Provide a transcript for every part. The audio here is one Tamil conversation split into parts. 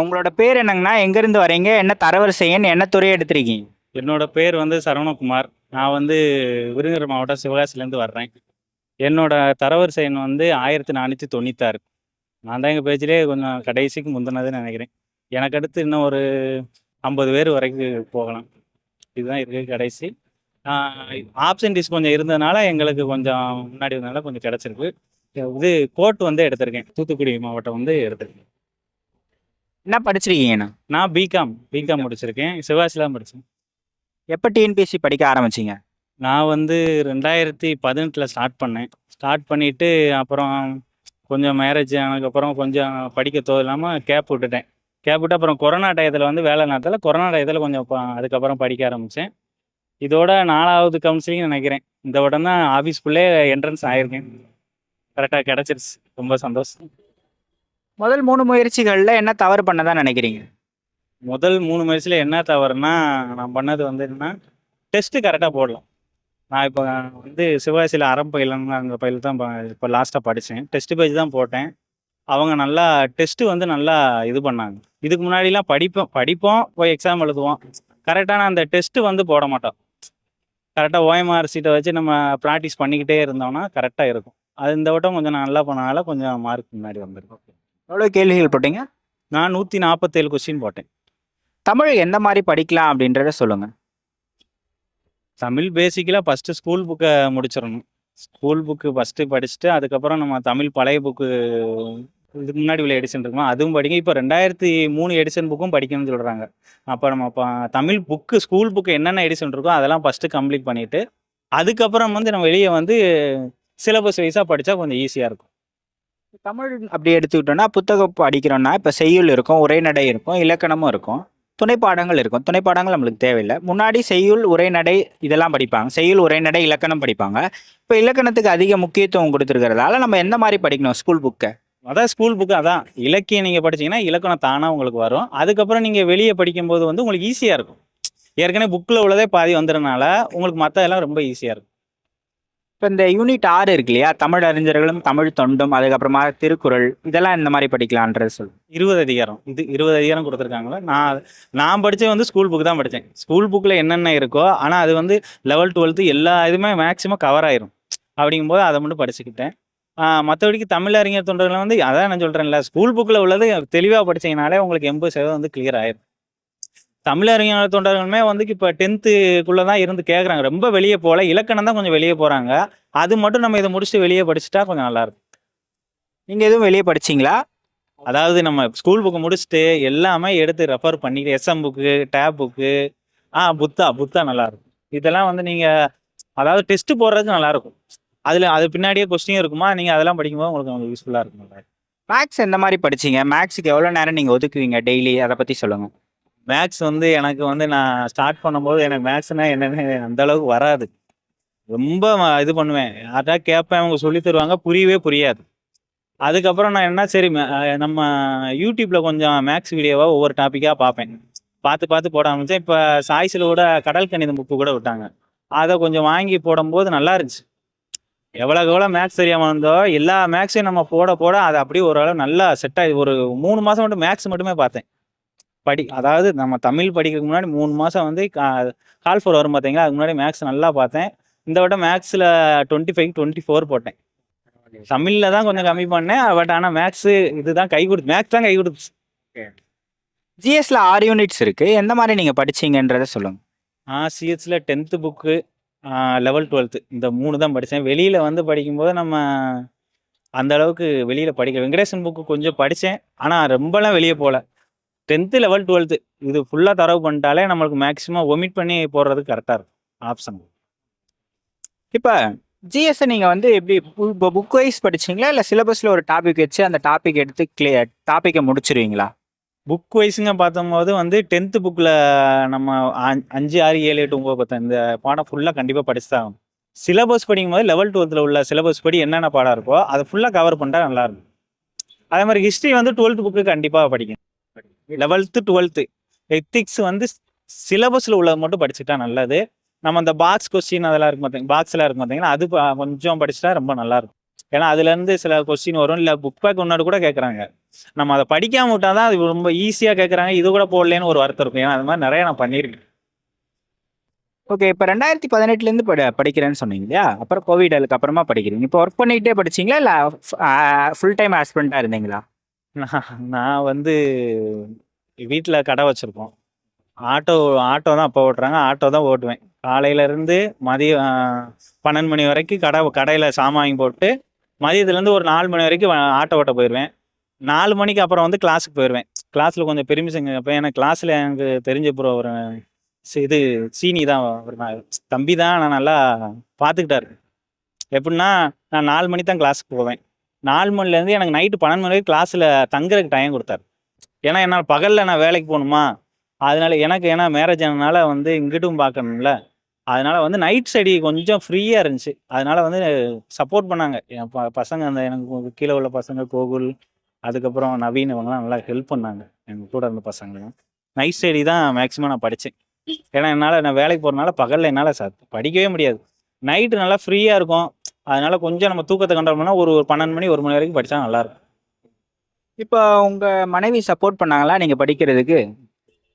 உங்களோட பேர் என்னங்கண்ணா? எங்கேருந்து வரீங்க? என்ன தரவரிசை எண்? என்ன துறை எடுத்திருக்கீங்க? என்னோட பேர் வந்து சரவணகுமார். நான் வந்து விருதுநகர் மாவட்டம் சிவகாசிலேருந்து வர்றேன். என்னோட தரவரிசை எண் வந்து 1496. நான் தான் எங்கள் பேஜ்லேயே கொஞ்சம் கடைசிக்கு முந்தினதுன்னு நினைக்கிறேன். எனக்கு அடுத்து இன்னும் ஒரு 50 பேர் வரைக்கும் போகலாம். இதுதான் இருக்குது கடைசி. ஆப்சன்டீஸ் கொஞ்சம் இருந்ததுனால எங்களுக்கு கொஞ்சம் முன்னாடி இருந்ததுனால கொஞ்சம் கிடச்சிருக்கு. இது கோர்ட் வந்து எடுத்திருக்கேன். தூத்துக்குடி மாவட்டம் வந்து எடுத்திருக்கேன். என்ன படிச்சிருக்கீங்கண்ணா? நான் பிகாம் முடிச்சிருக்கேன். சிவகாசியில் தான் படித்தேன். எப்போ டிஎன்பிஎஸ்சி படிக்க ஆரம்பிச்சிங்க? நான் வந்து 2018 ஸ்டார்ட் பண்ணேன். ஸ்டார்ட் பண்ணிவிட்டு அப்புறம் கொஞ்சம் மேரேஜ் ஆனதுக்கப்புறம் கொஞ்சம் படிக்க இல்லாமல் கேப் விட்டுட்டேன். கேப் விட்டு அப்புறம் கொரோனா டயத்தில் வந்து வேலை நேரத்தில் கொரோனா டயத்தில் கொஞ்சம் அதுக்கப்புறம் படிக்க ஆரம்பித்தேன். இதோட 4வது கவுன்சிலிங் நினைக்கிறேன். இந்த உடனே தான் ஆஃபீஸ்க்குள்ளே என்ட்ரன்ஸ் ஆகிருக்கேன். கரெக்டாக கிடச்சிருச்சு. ரொம்ப சந்தோஷம். முதல் 3 முயற்சிகளில் என்ன தவறு பண்ணதான் நினைக்கிறீங்க? முதல் 3 முயற்சியில் என்ன தவறுனா, நான் பண்ணது வந்து என்னன்னா, டெஸ்ட்டு கரெக்டாக போடலாம். நான் இப்போ வந்து சிவகாசியில் பயிலங்க அங்கே பயில தான் இப்போ லாஸ்ட்டாக படித்தேன். டெஸ்ட் பேஜ் தான் போட்டேன். அவங்க நல்லா டெஸ்ட்டு வந்து நல்லா இது பண்ணாங்க. இதுக்கு முன்னாடிலாம் படிப்போம் போய் எக்ஸாம் எழுதுவோம். கரெக்டான அந்த டெஸ்ட்டு வந்து போட மாட்டோம். கரெக்டாக ஓஎம்ஆர் சீட்டை வச்சு நம்ம ப்ராக்டிஸ் பண்ணிக்கிட்டே இருந்தோம்னா கரெக்டாக இருக்கும். அது இந்த வட்டம் கொஞ்சம் நல்லா பண்ணனால கொஞ்சம் மார்க் முன்னாடி வந்திருக்கும். எவ்வளோ கேள்விகள் போட்டீங்க? நான் 147 கொஸ்டின் போட்டேன். தமிழ் எந்த மாதிரி படிக்கலாம் அப்படின்றத சொல்லுங்கள். தமிழ் பேசிக்கலாக ஃபஸ்ட்டு ஸ்கூல் புக்கை முடிச்சிடணும். ஸ்கூல் புக்கு ஃபஸ்ட்டு படிச்சுட்டு அதுக்கப்புறம் நம்ம தமிழ் பழைய புக்கு இதுக்கு முன்னாடி உள்ள எடிஷன் இருக்குமா அதுவும் படிங்க. இப்போ 2003 எடிஷன் புக்கும் படிக்கணும்னு சொல்கிறாங்க. அப்போ நம்ம தமிழ் புக்கு ஸ்கூல் புக்கு என்னென்ன எடிஷன் இருக்கோ அதெல்லாம் ஃபஸ்ட்டு கம்ப்ளீட் பண்ணிவிட்டு அதுக்கப்புறம் வந்து நம்ம வெளியே வந்து சிலபஸ் வைஸாக படித்தா கொஞ்சம் ஈஸியாக இருக்கும். தமிழ் அப்படி எடுத்துக்கிட்டோன்னா புத்தகம் படிக்கிறோன்னா இப்போ செய்யுள் இருக்கும், உரைநடை இருக்கும், இலக்கணமும் இருக்கும், துணைப்பாடங்கள் இருக்கும். துணைப்பாடங்கள் நம்மளுக்கு தேவையில்லை. முன்னாடி செய்யுள் உரைநடை இதெல்லாம் படிப்பாங்க. செய்யுள் உரைநடை இலக்கணம் படிப்பாங்க. இப்போ இலக்கணத்துக்கு அதிக முக்கியத்துவம் கொடுத்துருக்கிறதால நம்ம எந்த மாதிரி படிக்கணும் ஸ்கூல் புக்கை? அதான் ஸ்கூல் புக்கு அதான் இலக்கியம் நீங்கள் படிச்சீங்கன்னா இலக்கணம் தானாக உங்களுக்கு வரும். அதுக்கப்புறம் நீங்கள் வெளியே படிக்கும்போது வந்து உங்களுக்கு ஈஸியாக இருக்கும். ஏற்கனவே புக்கில் உள்ளதே பாதி வந்துடுறனால உங்களுக்கு மற்ற எல்லாம் ரொம்ப ஈஸியாக இருக்கும். இப்போ இந்த யூனிட் 6 இருக்கு இல்லையா, தமிழ் அறிஞர்களும் தமிழ் தொண்டும், அதுக்கப்புறமா திருக்குறள், இதெல்லாம் இந்த மாதிரி படிக்கலான்றது சொல்லு. 20 அதிகாரம் இது 20 அதிகாரம் கொடுத்துருக்காங்களா. நான் படித்தது வந்து ஸ்கூல் புக்கு தான் படித்தேன். ஸ்கூல் புக்கில் என்னென்ன இருக்கோ ஆனால் அது வந்து 11th 12th எல்லா இதுவுமே மேக்ஸிமம் கவர் ஆயிரும். அப்படிங்கும்போது அதை மட்டும் படிச்சுக்கிட்டேன். மற்றபடிக்கு தமிழ் அறிஞர் தொண்டர்கள் வந்து அதான் நான் சொல்கிறேன்ல, ஸ்கூல் புக்கில் உள்ளது தெளிவாக படித்தீங்கனாலே உங்களுக்கு 80% வந்து கிளியர் ஆயிரும். தமிழறிஞர் தொண்டர்களுமே வந்து இப்போ 10th தான் இருந்து கேட்குறாங்க. ரொம்ப வெளியே போகல, இலக்கணம் தான் கொஞ்சம் வெளியே போகிறாங்க. அது மட்டும் நம்ம இதை முடிச்சுட்டு வெளியே படிச்சுட்டா கொஞ்சம் நல்லாயிருக்கும். நீங்கள் எதுவும் வெளியே படிச்சிங்களா? அதாவது நம்ம ஸ்கூல் புக்கு முடிச்சுட்டு எல்லாமே எடுத்து ரெஃபர் பண்ணிட்டு எஸ்எம் புக்கு, டேப் புக்கு, புத்தா நல்லாயிருக்கும். இதெல்லாம் வந்து நீங்கள் அதாவது டெஸ்ட்டு போடுறதுக்கு நல்லாயிருக்கும். அது பின்னாடியே கொஸ்டின் இருக்குமா, நீங்கள் அதெல்லாம் படிக்கும்போது உங்களுக்கு யூஸ்ஃபுல்லாக இருக்கும். மேக்ஸ் எந்த மாதிரி படிச்சிங்க? மேக்ஸுக்கு எவ்வளோ நேரம் நீங்கள் ஒதுக்குவீங்க டெய்லி? அதை பற்றி சொல்லுங்கள். மேக்ஸ் வந்து எனக்கு வந்து நான் ஸ்டார்ட் பண்ணும்போது எனக்கு மேக்ஸ்னால் என்னென்னு அந்த அளவுக்கு வராது. ரொம்ப இது பண்ணுவேன். யார்ட்டா கேட்பேன், அவங்க சொல்லி தருவாங்க, புரியவே புரியாது. அதுக்கப்புறம் நான் என்ன சரி நம்ம யூடியூப்பில் கொஞ்சம் மேக்ஸ் வீடியோவாக ஒவ்வொரு டாப்பிக்காக பார்ப்பேன். பார்த்து போட ஆரம்பித்தேன். இப்போ சாய்ஸில் கூட கடல் கணிதம் புக்கு கூட விட்டாங்க. அதை கொஞ்சம் வாங்கி போடும்போது நல்லா இருந்துச்சு. எவ்வளோ மேக்ஸ் தெரியாமல் இருந்தோ எல்லா மேக்ஸையும் நம்ம போட அது அப்படியே ஓரளவு நல்லா செட் ஆகி ஒரு 3 மாதம் மட்டும் மேக்ஸ் மட்டுமே பார்த்தேன். அதாவது நம்ம தமிழ் படிக்கிறதுக்கு முன்னாடி 3 மாதம் வந்து கால் ஃபோர் வரும் பார்த்தீங்களா, அதுக்கு முன்னாடி மேக்ஸ் நல்லா பார்த்தேன். இந்த வட்டம் மேக்ஸில் 25 24 போட்டேன். தமிழில் தான் கொஞ்சம் கம்மி பண்ணேன். பட் ஆனால் மேக்ஸு இதுதான் மேக்ஸ் தான் கை கொடுத்துச்சு. ஜிஎஸ்ல 6 யூனிட்ஸ் இருக்குது. எந்த மாதிரி நீங்கள் படிச்சீங்கன்றதை சொல்லுங்கள். சிஎஸ்சில் 10th புக்கு, 11th 12th இந்த 3 தான் படித்தேன். வெளியில் வந்து படிக்கும்போது நம்ம அந்த அளவுக்கு வெளியில் படிக்கல. வெங்கடேசன் புக்கு கொஞ்சம் படித்தேன், ஆனால் ரொம்பலாம் வெளியே போகல. 10th 11th 12th இது ஃபுல்லாக தரவு பண்ணிட்டாலே நம்மளுக்கு மேக்ஸிமம் ஒமிட் பண்ணி போடுறதுக்கு கரெக்டாக இருக்கும் ஆப்ஷன். இப்போ ஜிஎஸ்ஸை நீங்கள் வந்து எப்படி இப்போ புக் வைஸ் படிச்சிங்களா, இல்லை சிலபஸில் ஒரு டாபிக் வச்சு அந்த டாபிக் எடுத்து டாப்பிக்கை முடிச்சிருவீங்களா? புக் வைஸுங்க பார்த்தம்போது வந்து 10th புக்கில் நம்ம 5 6 7 8 9 10 இந்த பாடம் ஃபுல்லாக கண்டிப்பாக படிச்சு தான் ஆகும். சிலபஸ் படிக்கும்போது 11th 12th உள்ள சிலபஸ் படி என்னென்ன பாடம் இருக்கோ அதை ஃபுல்லாக கவர் பண்ணிட்டா நல்லாயிருக்கும். அதே மாதிரி ஹிஸ்ட்ரி வந்து 12th புக்கு கண்டிப்பாக படிக்கணும். 11th 12th எத்திக்ஸ் வந்து சிலபஸில் உள்ளது மட்டும் படிச்சுட்டா நல்லது. நம்ம அந்த பாக்ஸ் கொஸ்டின் அதெல்லாம் இருக்கும் பார்த்தீங்க, பாக்ஸில் இருக்கும் பார்த்தீங்கன்னா அது கொஞ்சம் படிச்சுட்டா ரொம்ப நல்லாயிருக்கும். ஏன்னா அதுலேருந்து சில கொஸ்டின் வரும், இல்லை புக் பேக் ஒன்று கூட கேட்குறாங்க. நம்ம அதை படிக்காம விட்டாதான் அது ரொம்ப ஈஸியாக கேட்குறாங்க, இது கூட போடலேன்னு ஒரு வருத்தம் இருக்கும். ஏன்னா அது மாதிரி நிறைய நான் பண்ணியிருக்கேன். ஓகே. இப்ப 2018லேருந்து படிக்கிறேன்னு சொன்னீங்க இல்லையா? அப்புறம் கோவிட் அதுக்கப்புறமா படிக்கிறீங்க. இப்போ ஒர்க் பண்ணிக்கிட்டே படிச்சீங்களா? இல்ல ஃபுல் டைம் ஆஸ்பிரண்டா இருந்தீங்களா? நான் வந்து வீட்டில் கடை வச்சுருக்கோம். ஆட்டோ ஆட்டோ தான் அப்போ ஓட்டுறாங்க, ஆட்டோ தான் ஓட்டுவேன். காலையிலேருந்து மதியம் 12 மணி வரைக்கும் கடையில் சாமான் வாங்கி போட்டு, மதியத்துலேருந்து ஒரு 4 மணி வரைக்கும் ஆட்டோ ஓட்ட போயிடுவேன். 4 மணிக்கு அப்புறம் வந்து கிளாஸுக்கு போயிடுவேன். கிளாஸில் கொஞ்சம் பெர்மிஷன் கேட்பேன். எனக்கு கிளாஸில் எனக்கு தெரிஞ்ச ப்ரோ ஒரு இது சீனி தான் ஒரு தம்பி தான், நான் நல்லா பார்த்துக்கிட்டாரு. எப்படின்னா நான் 4 மணிக்கு தான் கிளாஸுக்கு போவேன். 4 மணிலேருந்து எனக்கு நைட்டு 12 மணி வரைக்கும் கிளாஸில் தங்குறதுக்கு டைம் கொடுத்தாரு. ஏன்னா என்னால் பகலில் நான் வேலைக்கு போகணுமா, அதனால எனக்கு ஏன்னா மேரேஜ் ஆனதுனால வந்து இங்கிட்டும் பார்க்கணும்ல, அதனால வந்து நைட் ஸ்டடி கொஞ்சம் ஃப்ரீயாக இருந்துச்சு. அதனால வந்து சப்போர்ட் பண்ணாங்க என் பசங்க. அந்த எனக்கு கீழே உள்ள பசங்க கோகுல், அதுக்கப்புறம் நவீன், இவங்கலாம் நல்லா ஹெல்ப் பண்ணாங்க. எங்கள் கூட இருந்த பசங்களாம் நைட் ஸ்டடி தான் மேக்ஸிமம் நான் படித்தேன். ஏன்னா நான் வேலைக்கு போகிறனால பகலில் என்னால் படிக்கவே முடியாது. நைட்டு நல்லா ஃப்ரீயாக இருக்கும். அதனால கொஞ்சம் நம்ம தூக்கத்தை கண்ட்ரோல் பண்ணால் ஒரு 12 மணி 1 மணி வரைக்கும் படித்தா நல்லாயிருக்கும். இப்போ உங்க மனைவி சப்போர்ட் பண்ணாங்களா நீங்க படிக்கிறதுக்கு?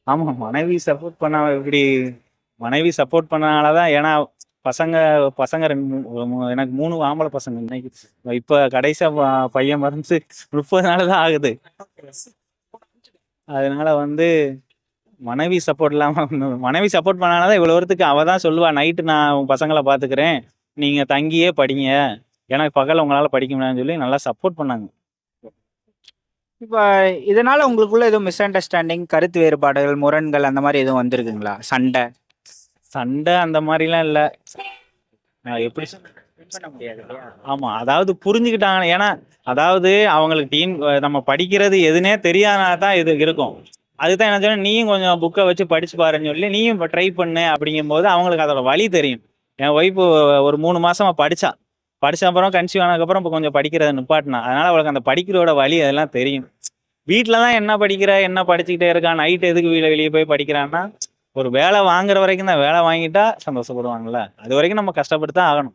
ஆமாம், மனைவி சப்போர்ட் பண்ண இப்படி மனைவி சப்போர்ட் பண்ணனால தான். ஏன்னா பசங்க பசங்க எனக்கு 3 ஆம்பளை பசங்க. இன்னைக்கு இப்போ கடைசியாக பையன் மருந்து 30 நாள் தான் ஆகுது. அதனால வந்து மனைவி சப்போர்ட் இல்லாமல் மனைவி சப்போர்ட் பண்ணாதான் இவ்வளோ வரத்துக்கு. அவள் தான் சொல்லுவா, நைட்டு நான் உன் பசங்களை பார்த்துக்கிறேன், நீங்கள் தங்கியே படிங்க, எனக்கு பகல் உங்களால் படிக்க முடியாதுன்னு சொல்லி நல்லா சப்போர்ட் பண்ணாங்க. இப்போ இதனால உங்களுக்குள்ள எதுவும் மிஸ் அண்டர்ஸ்டாண்டிங், கருத்து வேறுபாடுகள், முரண்கள் அந்த மாதிரி எதுவும் வந்திருக்குங்களா? சண்டை சண்டை அந்த மாதிரிலாம் இல்லை. நான் எப்படி பண்ண முடியாது இல்லையா? ஆமாம், அதாவது புரிஞ்சுக்கிட்டாங்க. ஏன்னா அதாவது அவங்களுக்கு நம்ம படிக்கிறது எதுனே தெரியாதனால தான் இது இருக்கும். அதுதான் என்ன சொன்னேன், நீயும் கொஞ்சம் புக்கை வச்சு படிச்சு பாருன்னு சொல்லி நீயும் இப்போ ட்ரை பண்ணு. அப்படிங்கும்போது அவங்களுக்கு அதோட வழி தெரியும். என் ஒய்ஃபு ஒரு 3 மாசமா படிச்ச அப்புறம் கன்சீவ் ஆனதுக்கப்புறம் இப்போ கொஞ்சம் படிக்கிறத நிப்பாட்டினா. அதனால அவளுக்கு அந்த படிக்கிறோட வழி அதெல்லாம் தெரியும். வீட்டில் தான் என்ன படிக்கிற, என்ன படிச்சுக்கிட்டே இருக்கான், நைட்டு எதுக்கு வெளியே போய் படிக்கிறான்னா, ஒரு வேலை வாங்குற வரைக்கும் தான். வேலை வாங்கிட்டா சந்தோஷப்படுவாங்கல்ல, அது வரைக்கும் நம்ம கஷ்டப்பட்டு தான் ஆகணும்.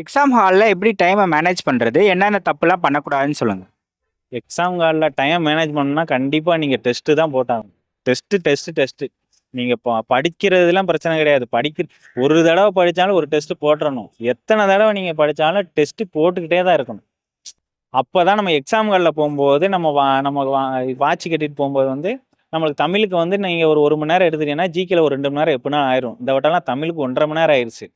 எக்ஸாம் ஹாலில் எப்படி டைமை மேனேஜ் பண்ணுறது, என்னென்ன தப்புலாம் பண்ணக்கூடாதுன்னு சொல்லுங்கள். எக்ஸாம் காலில் டைம் மேனேஜ் பண்ணணும்னா கண்டிப்பாக நீங்கள் டெஸ்ட்டு தான் போட்டாகணும். டெஸ்ட்டு நீங்கள் இப்போ படிக்கிறதுலாம் பிரச்சனை கிடையாது. ஒரு தடவை படித்தாலும் ஒரு டெஸ்ட்டு போட்டுறணும். எத்தனை தடவை நீங்கள் படித்தாலும் டெஸ்ட்டு போட்டுக்கிட்டே தான் இருக்கணும். அப்போ தான் நம்ம எக்ஸாம் காலில் போகும்போது நம்ம வாட்ச் கட்டிட்டு போகும்போது வந்து நம்மளுக்கு தமிழுக்கு வந்து நீங்கள் ஒரு மணி நேரம் எடுத்துட்டீங்கன்னா ஜிகேல ஒரு 2 மணி நேரம் எப்படின்னா ஆயிரும். இந்த வட்டம்லாம் தமிழுக்கு 1.5 மணி நேரம் ஆயிடுச்சு.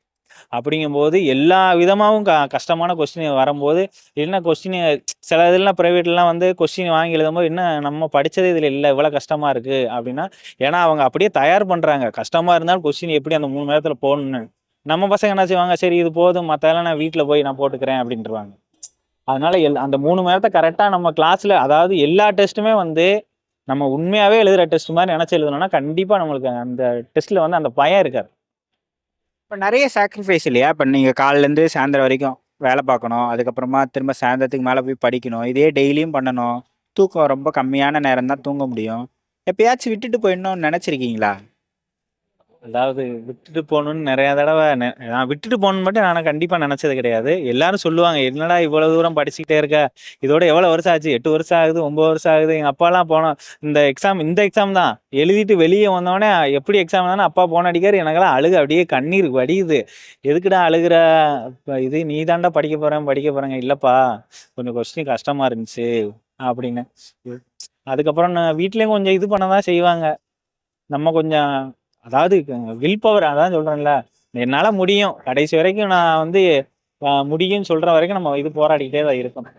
அப்படிங்கும்போது எல்லா விதமாகவும் கஷ்டமான கொஸ்டின் வரும்போது, என்ன கொஸ்டின் சில இதெல்லாம் ப்ரைவேட்லாம் வந்து கொஸ்டின் வாங்கி எழுதும்போது, என்ன நம்ம படித்ததே இதில் இல்லை, இவ்வளோ கஷ்டமாக இருக்குது அப்படின்னா, ஏன்னா அவங்க அப்படியே தயார் பண்ணுறாங்க. கஷ்டமாக இருந்தாலும் கொஸ்டின் எப்படி அந்த 3 மணி நேரத்தில் போகணுன்னு. நம்ம பசங்க என்ன செய்வாங்க, சரி இது போதும், மற்றதெல்லாம் நான் வீட்டில் போய் நான் போட்டுக்கிறேன் அப்படின்ட்டுருவாங்க. அதனால அந்த 3 மணி நேரத்தை கரெக்டாக நம்ம கிளாஸில், அதாவது எல்லா டெஸ்ட்டுமே வந்து நம்ம உண்மையாகவே எழுதுகிற டெஸ்ட் மாதிரி நினச்சி எழுதணும்னா கண்டிப்பாக நம்மளுக்கு அந்த டெஸ்ட்டில் வந்து அந்த பயம் இருக்காது. இப்போ நிறைய சாக்ரிஃபைஸ் இல்லையா? இப்போ நீங்கள் காலையிலேருந்து சாயந்தரம் வரைக்கும் வேலை பார்க்கணும், அதுக்கப்புறமா திரும்ப சாயந்தரத்துக்கு மேலே போய் படிக்கணும், இதே டெய்லியும் பண்ணணும். தூக்கம் ரொம்ப கம்மியான நேரம் தான் தூங்க முடியும். எப்பயாச்சும் விட்டுட்டு போயிடணும்னு நினச்சிருக்கீங்களா? அதாவது விட்டுட்டு போகணுன்னு நிறையா தடவை நான் விட்டுட்டு போகணுன்னு மட்டும் நான் கண்டிப்பாக நினச்சது கிடையாது. எல்லாரும் சொல்லுவாங்க, என்னடா இவ்வளோ தூரம் படிச்சுக்கிட்டே இருக்க, இதோட எவ்வளோ வருஷம் ஆச்சு, 8 வருஷம் ஆகுது, 9 வருஷம் ஆகுது. எங்கள் அப்பாலாம் போனோம் இந்த எக்ஸாம் தான் எழுதிட்டு வெளியே வந்தோடனே எப்படி எக்ஸாம் தானே அப்பா போன அடிக்காரு. எனக்கெல்லாம் அழுகு அப்படியே கண்ணீர் வடியுது. எதுக்குடா அழுகிற, இது நீ தாண்டா படிக்க போகிறேங்க. இல்லைப்பா, கொஞ்சம் கொஸ்டின் கஷ்டமாக இருந்துச்சு அப்படின்னு. அதுக்கப்புறம் நான் வீட்லேயும் கொஞ்சம் இது பண்ண தான் செய்வாங்க. நம்ம கொஞ்சம் அதாவது வில் பவர், அதான் சொல்கிறேன்ல, என்னால் முடியும், கடைசி வரைக்கும் நான் வந்து முடியும்னு சொல்கிற வரைக்கும் நம்ம இது போராடிக்கிட்டே தான் இருக்கணும்.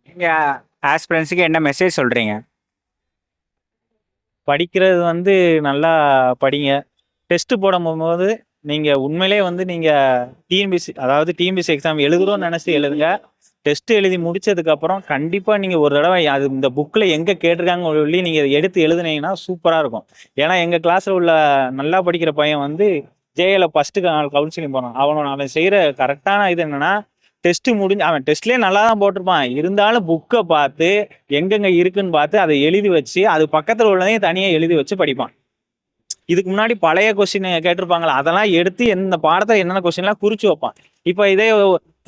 நீங்கள் ஆஸ்பிரன்ஸுக்கு என்ன மெசேஜ் சொல்கிறீங்க? படிக்கிறது வந்து நல்லா படிங்க. டெஸ்ட்டு போட போகும்போது நீங்கள் உண்மையிலே வந்து நீங்கள் டிஎன்பிசி எக்ஸாம் எழுதுகிறோன்னு நினச்சி எழுதுங்க. டெஸ்ட்டு எழுதி முடிச்சதுக்கப்புறம் கண்டிப்பாக நீங்கள் ஒரு தடவை அது இந்த புக்கில் எங்கே கேட்டிருக்காங்க சொல்லி நீங்கள் எடுத்து எழுதுனீங்கன்னா சூப்பராக இருக்கும். ஏன்னா எங்கள் கிளாஸில் உள்ள நல்லா படிக்கிற பையன் வந்து ஜேஏல ஃபஸ்ட்டு கவுன்சிலிங் போனான். அவன் செய்கிற கரெக்டான இது என்னென்னா, டெஸ்ட்டு முடிஞ்சு அவன் டெஸ்ட்லேயே நல்லா தான் போட்டிருப்பான், இருந்தாலும் புக்கை பார்த்து எங்கெங்கே இருக்குன்னு பார்த்து அதை எழுதி வச்சு அது பக்கத்தில் உள்ளதையும் தனியாக எழுதி வச்சு படிப்பான். இதுக்கு முன்னாடி பழைய கொஸ்டின் கேட்டிருப்பாங்களா, அதெல்லாம் எடுத்து இந்த பாடத்துல என்னென்ன கொஸ்டின்லாம் குறிச்சு வைப்பான். இப்போ இதே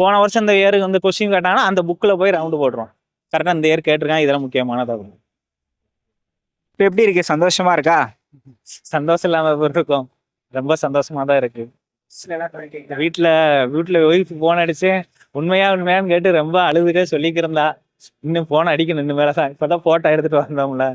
போன வருஷம் இந்த இயருக்கு வந்து கொஸ்டின் கேட்டாங்கன்னா அந்த புக்கில் போய் ரவுண்டு போட்டுருவான். கரெக்டாக இந்த இயர் கேட்டிருக்கான், இதெல்லாம் முக்கியமானது. இப்போ எப்படி இருக்கு? சந்தோஷமா இருக்கா? சந்தோஷம் இல்லாம இருக்கும், ரொம்ப சந்தோஷமா தான் இருக்கு. வீட்டுல ஒய்ஃப் போன் அடிச்சு உண்மையான்னு கேட்டு ரொம்ப அழுதுட்டே சொல்லிக்கிறந்தா. இன்னும் போன் அடிக்கணும், இன்னும் மேலதான் இப்பதான் போட்டோ எடுத்துட்டு வந்தோம்ல.